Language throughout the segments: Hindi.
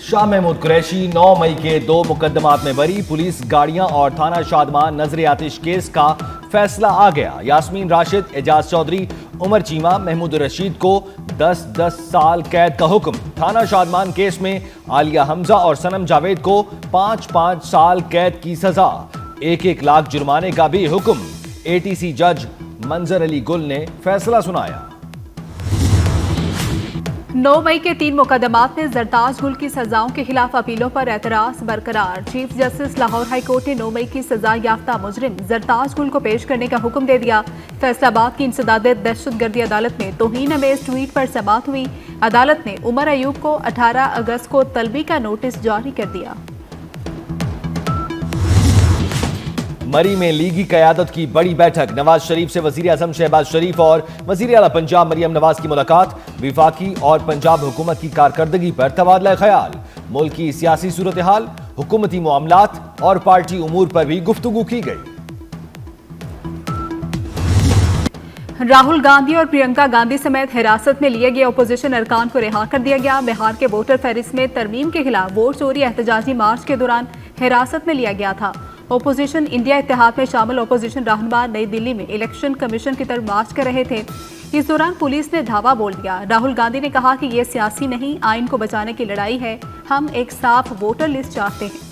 शाह महमूद कुरैशी 9 मई के 2 मुकदमात में बरी। पुलिस गाड़ियां और थाना शादमान नजर आतिश केस का फैसला आ गया। यास्मीन राशिद, एजाज चौधरी, उमर चीमा, महमूद रशीद को 10-10 साल कैद का हुक्म। थाना शादमान केस में आलिया हमजा और सनम जावेद को 5-5 साल कैद की सजा, 1-1 लाख जुर्माने का भी हुक्म। एटीसी जज मंजर अली गुल ने फैसला सुनाया। 9 मई के 3 मुकदमात में जरताज गुल की सजाओं के खिलाफ अपीलों पर एतराज बरकरार। Chief justice Lahore high court ने 9 मई की सजा याफ्ता मुजरिम जरताज गुल को पेश करने का हुक्म दे दिया। फैसलाबाद की इंसदाद दहशतगर्दी अदालत में तौहीन अमेज ट्वीट पर समाअत हुई। अदालत ने उमर अयूब को 18 अगस्त को तलबी का नोटिस जारी कर दिया। मरी में लीगी कयादत की बड़ी बैठक। नवाज शरीफ से वजीर आजम शहबाज शरीफ और वजीर आला पंजाब मरियम नवाज की मुलाकात। विफाकी और पंजाब हुकूमत की कारकर्दगी पर तबादला ख्याल। मुल्क की सियासी सूरत हाल, हुकूमती मामलात और पार्टी उमूर पर भी गुफ्तगू की गई। राहुल गांधी और प्रियंका गांधी समेत हिरासत में लिए गए अपोजिशन अरकान को रिहा कर दिया गया। बिहार के वोटर फहरिस्त में तरमीम के खिलाफ वोट चोरी एहतजाजी मार्च के दौरान हिरासत में लिया गया था। ओपोजिशन इंडिया इत्तेहाद में शामिल ओपोजिशन रहनुमा नई दिल्ली में इलेक्शन कमीशन की तरफ मार्च कर रहे थे। इस दौरान पुलिस ने धावा बोल दिया। राहुल गांधी ने कहा कि यह सियासी नहीं, आइन को बचाने की लड़ाई है। हम एक साफ वोटर लिस्ट चाहते हैं।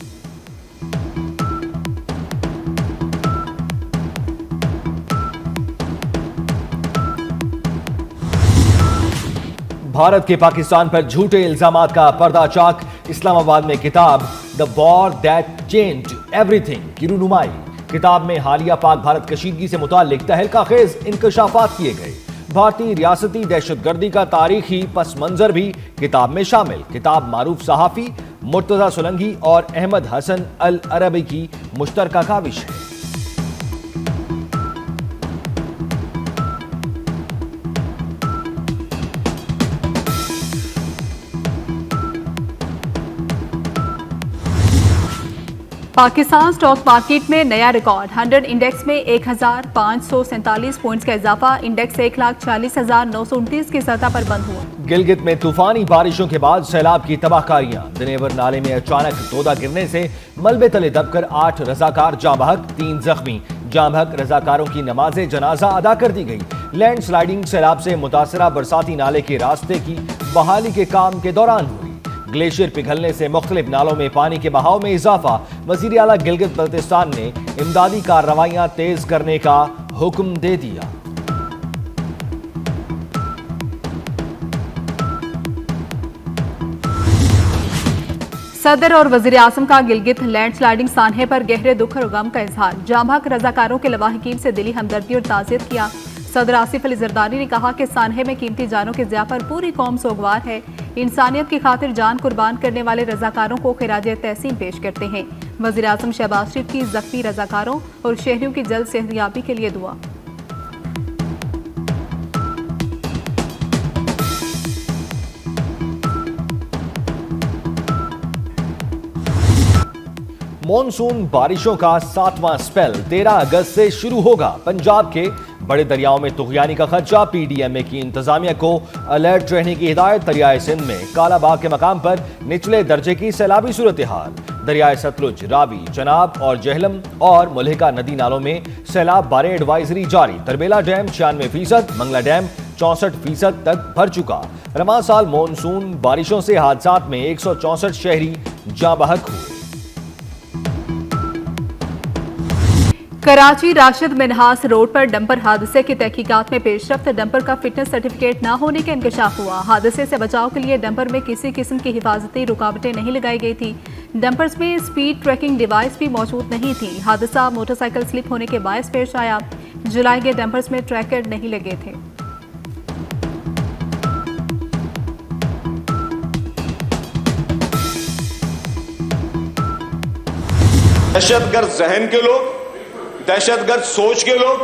भारत के पाकिस्तान पर झूठे इल्जामात का पर्दाचाक। इस्लामाबाद में किताब the war that changed everything की रूनुमाई। किताब में हालिया पाक भारत कशीदगी से मुताल्लिक तहलकाखेज इंकशाफात किए गए। भारतीय रियासती दहशतगर्दी का तारीखी पस मंजर भी किताब में शामिल। किताब मारूफ सहाफी मुर्तजा सोलंकी और अहमद हसन अल अरबी की मुश्तरका काविश है। पाकिस्तान स्टॉक मार्केट में नया रिकॉर्ड। 100 इंडेक्स में 1547 पॉइंट्स का इजाफा। इंडेक्स 1,40,929 की सतह पर बंद हुआ। गिलगित में तूफानी बारिशों के बाद सैलाब की तबाहकारियां। दिनेवर नाले में अचानक तोदा गिरने से मलबे तले दबकर 8 रजाकार जाँ बहक, 3 जख्मी। जाँ बहक रजाकारों की नमाज जनाजा अदा कर दी गई। लैंड स्लाइडिंग सैलाब से मुतासरा बरसाती नाले के रास्ते की बहाली के काम के दौरान हुई। ग्लेशियर पिघलने से मुख्तलिफ नालों में पानी के बहाव में इजाफा। वजीर आला गिलगित बल्तिस्तान ने इमदादी कार्रवाइयां तेज करने का हुक्म दे दिया। सदर और वजीर आजम का गिलगित लैंडस्लाइडिंग सानहे पर गहरे दुख और गम का इजहार। जाँ बहक रजाकारों के लवाहिकीन से दिली हमदर्दी और ताज़ियत किया। सदर आसिफ अली जरदारी ने कहा कि सानहे में कीमती जानों के ज़िया पर पूरी कौम सोगवार है। इंसानियत की खातिर जान कुर्बान करने वाले रजाकारों को खिराज तहसीन पेश करते हैं। वज़ीर आज़म शहबाज शरीफ की जख्मी रजाकारों और शहरियों की जल्द सेहतयाबी के लिए दुआ। मॉनसून बारिशों का 7वां स्पेल 13 अगस्त से शुरू होगा। पंजाब के बड़े दरियाओं में तुगयानी का खदशा। पीडीएमए की इंतजामिया को अलर्ट रहने की हिदायत। दरियाए सिंध में कालाबाग के मकाम पर निचले दर्जे की सैलाबी सूरत हाल। दरियाए सतलुज, रावी, चनाब और जहलम और मुल्हिका नदी नालों में सैलाब बारे एडवाइजरी जारी। तरबेला डैम 96%, मंगला डैम 64% तक भर चुका। रवां साल मॉनसून बारिशों से हादसात में 164 शहरी जाँ बहक हुए। कराची राशिद मिनहास रोड पर डंपर हादसे की तहकीकात में पेशरफ्त। डंपर का फिटनेस सर्टिफिकेट न होने का इंकशाफ हुआ। हादसे से बचाव के लिए डंपर में किसी किस्म की हिफाजती रुकावटें नहीं लगाई गई थी। डंपर्स में स्पीड ट्रैकिंग डिवाइस भी मौजूद नहीं थी। हादसा मोटरसाइकिल स्लिप होने के बायस पेश आया। जुलाई के डंपर्स में ट्रैकर नहीं लगे थे। दहशतगर्द जहन के लोग, दहशतगर्द सोच के लोग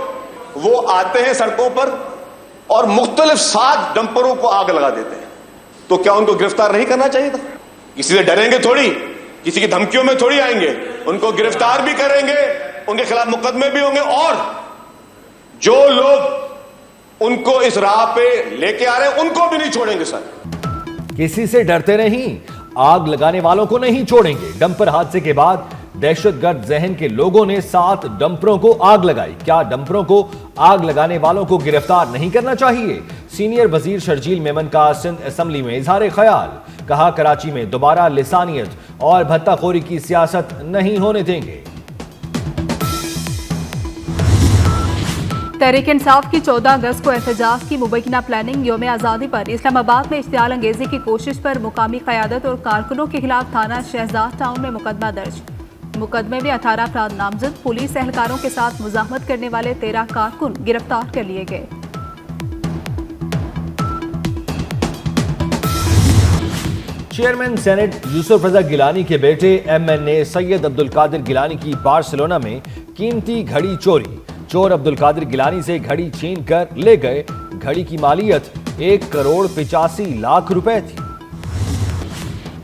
वो आते हैं सड़कों पर और मुख्तलिफ 7 डंपरों को आग लगा देते हैं। तो क्या उनको गिरफ्तार नहीं करना चाहिए था? किसी से डरेंगे थोड़ी, किसी की धमकियों में थोड़ी आएंगे। उनको गिरफ्तार भी करेंगे, उनके खिलाफ मुकदमे भी होंगे और जो लोग उनको इस राह पे लेके आ रहे हैं उनको भी नहीं छोड़ेंगे। सर, किसी से डरते नहीं, आग लगाने वालों को नहीं छोड़ेंगे। डंपर हादसे के बाद दहशतगर्द जहन के लोगों ने 7 डंपरों को आग लगाई। क्या डंपरों को आग लगाने वालों को गिरफ्तार नहीं करना चाहिए? सीनियर वजीर शर्जील मेमन का सिंध असेंबली में इजहार ख्याल। कहा, कराची में दोबारा लिसानियत और भत्ताखोरी की सियासत नहीं होने देंगे। तहरीक इंसाफ की 14 अगस्त को एहतजाज की मुबैना प्लानिंग। यौम आज़ादी पर इस्लामाबाद में इश्तियाल अंगेजी की कोशिश पर मुकामी क़यादत और कारकुनों के खिलाफ थाना शहजाद टाउन में मुकदमा दर्ज। मुकदमे में 18 अफराद नामजद। पुलिस एहलकारों के साथ मुजाहमत करने वाले 13 कारकुन गिरफ्तार कर लिए गए। चेयरमैन सेनेट यूसुफ रजा गिलानी के बेटे MNA सैयद अब्दुल कादिर गिलानी की बार्सिलोना में कीमती घड़ी चोरी। चोर अब्दुल कादिर गिलानी से घड़ी छीन कर ले गए। घड़ी की मालियत 1 करोड़ 85 लाख रुपए थी।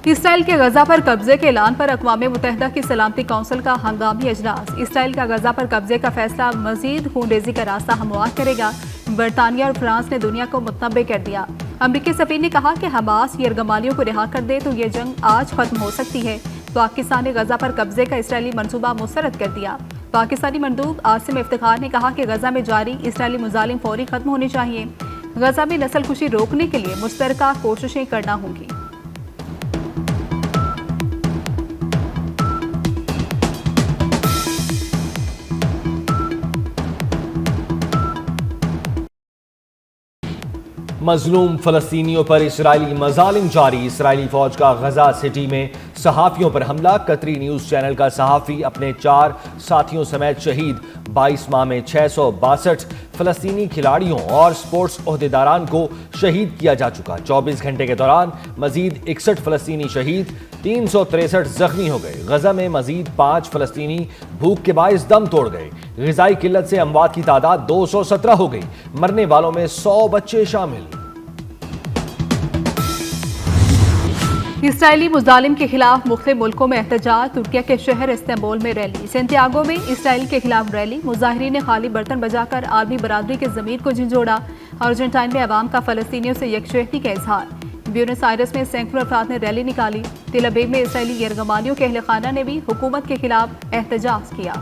इसराइल के गजा पर कब्जे के ऐलान पर अक़वाम मुत्तहिदा की सलामती कौंसिल का हंगामी अजलास। इसराइल का गजा पर कब्जे का फैसला मजीद खूनरेजी का रास्ता हमवार करेगा। बरतानिया और फ्रांस ने दुनिया को मुतनब्बे कर दिया। अमरीकी सफीर ने कहा कि हमास यरगमालियों को रिहा कर दे तो ये जंग आज खत्म हो सकती है। पाकिस्तान ने गजा पर कब्जे का इसराइली मंसूबा मुस्तरद कर दिया। पाकिस्तानी मंदूब आसिम इफ्तिखार ने कहा कि गजा में जारी इसराइली मुजालिम फौरी खत्म होने चाहिए। गजा में नस्लकुशी रोकने के लिए मुश्तरका कोशिशें करना होंगी। मजलूम फलस्तीनियों पर इसराइली मजालिम जारी। इसराइली फौज का गजा सिटी में सहाफ़ियों पर हमला। कतरी न्यूज़ चैनल का सहाफ़ी अपने 4 साथियों समेत शहीद। 22 माह में 662 फलस्तीनी खिलाड़ियों और स्पोर्ट्स ओहदेदारान को शहीद किया जा चुका। 24 घंटे के दौरान मजीद 61 फलस्तीनी शहीद, 363 जख्मी हो गए। गजा में मजीद 5 फलस्तीनी भूख के बायस दम तोड़ गए। ग़िज़ाई किल्लत से अमवात की तादाद 217 हो गई। मरने वालों में 100 बच्चे शामिल। इसराइली मुजालिम के खिलाफ मुख्तलिफ मुल्कों में एहतजाज। तुर्किया के शहर इस्तांबुल में रैली। सेंटियागो में इसराइल के खिलाफ रैली। मुजाहिरीन ने खाली बर्तन बजाकर आलमी बरादरी के ज़मीर को झंझोड़ा। अर्जेंटाइन में अवाम का फ़लस्तीनियों से यकजहती का इजहार। ब्यूनस आयरस में सैकड़ों अफराद ने रैली निकाली। तेल अवीव में इसराइली यरगमालियों के अहल खाना ने भी हुकूमत के खिलाफ एहतजाज किया।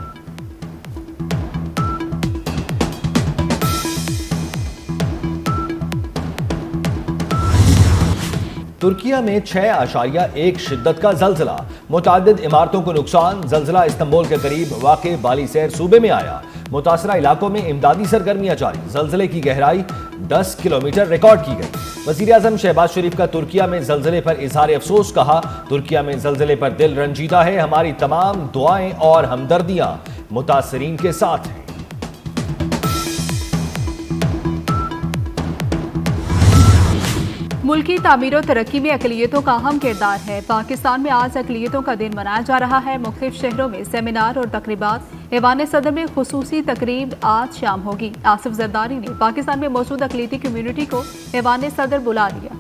तुर्किया में 6.1 शिद्दत का जलजिला। मुतादिद इमारतों को नुकसान। जलजिला इस्तांबुल के करीब वाक़े बालीसैर सूबे में आया। मुतासरा इलाकों में इमदादी सरगर्मियां जारी। जलजिले की गहराई 10 किलोमीटर रिकॉर्ड की गई। वज़ीर आज़म शहबाज शरीफ का तुर्किया में जलजिले पर इजहार अफसोस। कहा, तुर्किया में जलजिले पर दिल रंजीदा है। हमारी तमाम दुआएं और हमदर्दियां मुतासरीन के साथ हैं। मुल्की तामीर और तरक्की में अक़लियतों का अहम किरदार है। पाकिस्तान में आज अक़लियतों का दिन मनाया जा रहा है। मुख्तलिफ शहरों में सेमिनार और तकरीबात। ऐवान सदर में खुसूसी तकरीब आज शाम होगी। आसिफ जरदारी ने पाकिस्तान में मौजूद अक़लियती कम्यूनिटी को ऐवान सदर बुला लिया।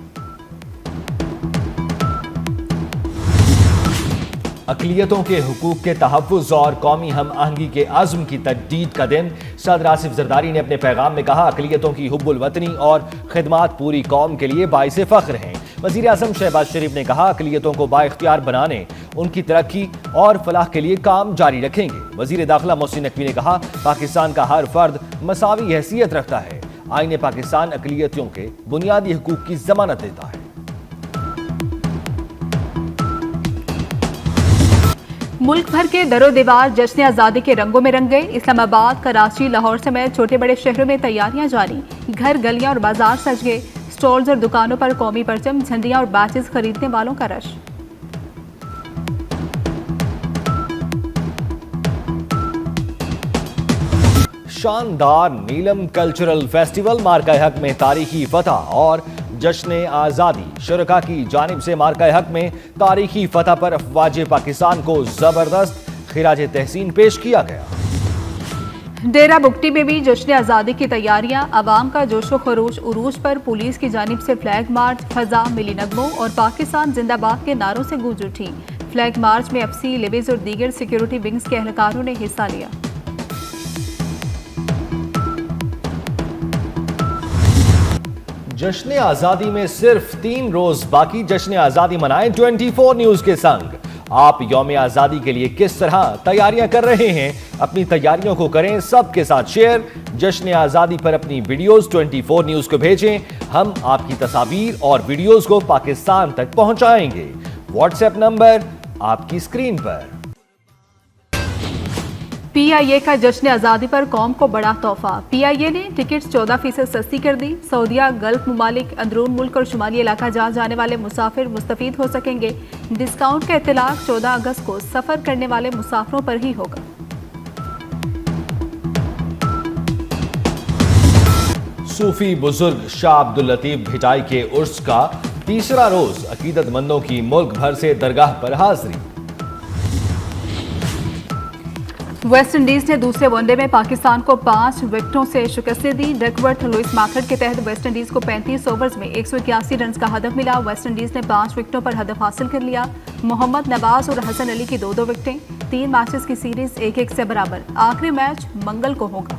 अक़लियतों के हुकूक के तहफ़्फ़ुज़ और कौमी हम आहंगी के अज़्म की तजदीद का दिन। सदर आसिफ जरदारी ने अपने पैगाम में कहा, अक़लियतों की हुब्बुल वतनी और खिदमात पूरी कौम के लिए बाइसे फ़ख्र हैं। वज़ीर आज़म शहबाज शरीफ ने कहा, अक़लियतों को बाइख्तियार बनाने, उनकी तरक्की और फलाह के लिए काम जारी रखेंगे। वज़ीर दाखिला मोहसिन नकवी ने कहा, पाकिस्तान का हर फर्द मसावी हैसियत रखता है। आईन पाकिस्तान अक़लियतों के बुनियादी हुकूक की ज़मानत देता है। मुल्क भर के दरो दीवार जश्न आज़ादी के रंगों में रंग गए। इस्लामाबाद, कराची, लाहौर समेत छोटे बड़े शहरों में तैयारियां जारी। घर, गलियां और बाजार सज गए। स्टॉल्स और दुकानों पर कौमी परचम, झंडियां और बैचेस खरीदने वालों का रश। शानदार नीलम कल्चरल फेस्टिवल। मार्का हक में तारीखी फतह और जश्न आज़ादी। शुरका की जानिब से मार्का हक में तारीखी फतह पर अफवाज पाकिस्तान को जबरदस्त खिराज तहसीन पेश किया गया। डेरा बुगटी में भी जश्न आज़ादी की तैयारियां। अवाम का जोशो खरोश उरूज पर पुलिस की जानिब से फ्लैग मार्च। फजा मिली नगमों और पाकिस्तान जिंदाबाद के नारों से गूंज उठी। फ्लैग मार्च में एफसी, लिबिस और दीगर सिक्योरिटी विंग्स के एहलकारों ने हिस्सा लिया। जश्न आजादी में सिर्फ 3 रोज बाकी, जश्न आजादी मनाएं 24 न्यूज के संग। आप यौम आजादी के लिए किस तरह तैयारियां कर रहे हैं, अपनी तैयारियों को करें सबके साथ शेयर। जश्न आजादी पर अपनी वीडियोस 24 न्यूज को भेजें, हम आपकी तस्वीर और वीडियोस को पाकिस्तान तक पहुंचाएंगे। व्हाट्सएप नंबर आपकी स्क्रीन पर। पीआईए का जश्न आज़ादी पर कौम को बड़ा तोहफा। पीआईए ने टिकट्स 14% सस्ती कर दी। सऊदीया, गल्फ मुमालिक, अंदरून मुल्क और शुमाली इलाका जहाँ जाने वाले मुसाफिर मुस्तफीद हो सकेंगे। डिस्काउंट का इत्तलाक 14 अगस्त को सफर करने वाले मुसाफिरों पर ही होगा। सूफी बुजुर्ग शाह अब्दुल लतीफ भिटाई के उर्स का तीसरा रोज, अकीदतमंदों की मुल्क भर से दरगाह पर हाजिरी। वेस्टइंडीज ने दूसरे वनडे में पाकिस्तान को 5 विकेटों से शिकस्त दी। डकवर्थ लुइस मैथड के तहत वेस्टइंडीज को 35 ओवर्स में 181 रन का हदफ मिला। वेस्टइंडीज ने 5 विकेटों पर हदफ हासिल कर लिया। मोहम्मद नवाज और हसन अली की 2-2 विकेटें। 3 मैचेस की सीरीज 1-1 से बराबर। आखिरी मैच मंगल को होगा।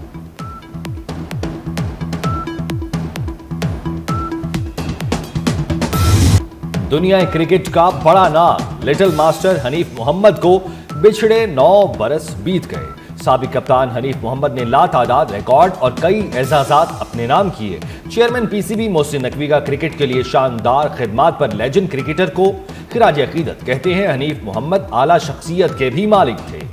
दुनिया क्रिकेट का बड़ा नाम लिटिल मास्टर हनीफ मोहम्मद को बिछड़े 9 बरस बीत गए। साबिक कप्तान हनीफ मोहम्मद ने लातादाद रिकॉर्ड और कई एजाजात अपने नाम किए। चेयरमैन पीसीबी मोहसिन नकवी का क्रिकेट के लिए शानदार खिदमात पर लेजेंड क्रिकेटर को खिराज अकीदत कहते हैं। हनीफ मोहम्मद आला शख्सियत के भी मालिक थे।